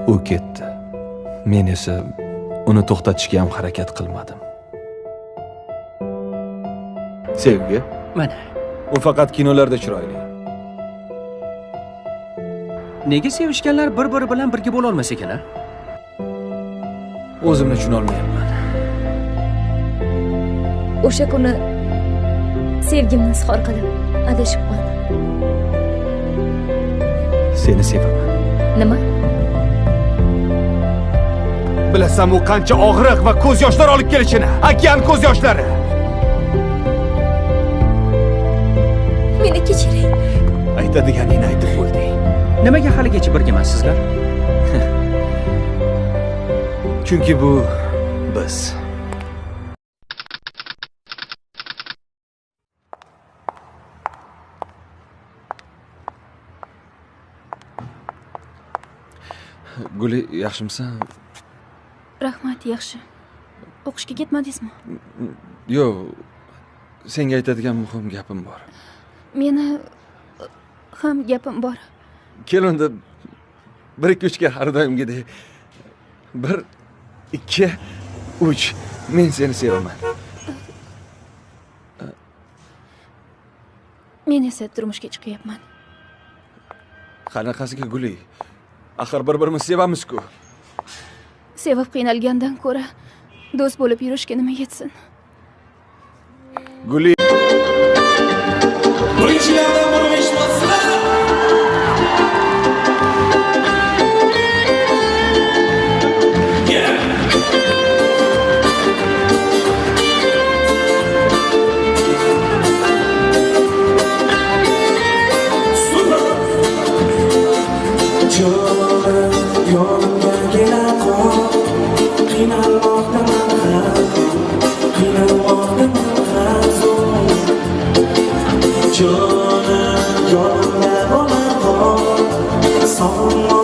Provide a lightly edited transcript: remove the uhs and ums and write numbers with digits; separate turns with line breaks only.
U ketdi. Men esa uni to'xtatishga ham harakat qilmadim. Sevgi?
Mana.
U faqat kinolarda chiroyli.
Nega sevishganlar bir-biri bilan birga bo'la olmas ekan-a?
O'zimni tushuna olmayapman.
O'sha kuni sevgimni izhor qilib adashib qoldim.
Seni sevaman.
Nima?
Bilasan u qancha og'riq va ko'z yoshlar olib kelishini. Okean ko'z yoshlari.
Meni kechiring.
Aytadiganingni aytib qo'yding.
Nimaga haligacha birgamansizlar?
Chunki bu biz. Guli, yaxshimisan?
Rahmat, yaxshi. O'qishga ketmadingizmi?
Yo'q. Senga aytadigan muhim gapim bor.
Meni ham gapim bor.
Kel unda 1-2-3 ga har doimgidek 1 2 3 men seni sevaman.
Men esa turmushga chiqyapman.
Qanaqasiga Guli? Axir bir-birimizni sevamiz-ku.
Sevib qiynalgandan ko'ra do'st bo'lib yurishga nima yetsin?
Guli
Canım yolunda olan sağ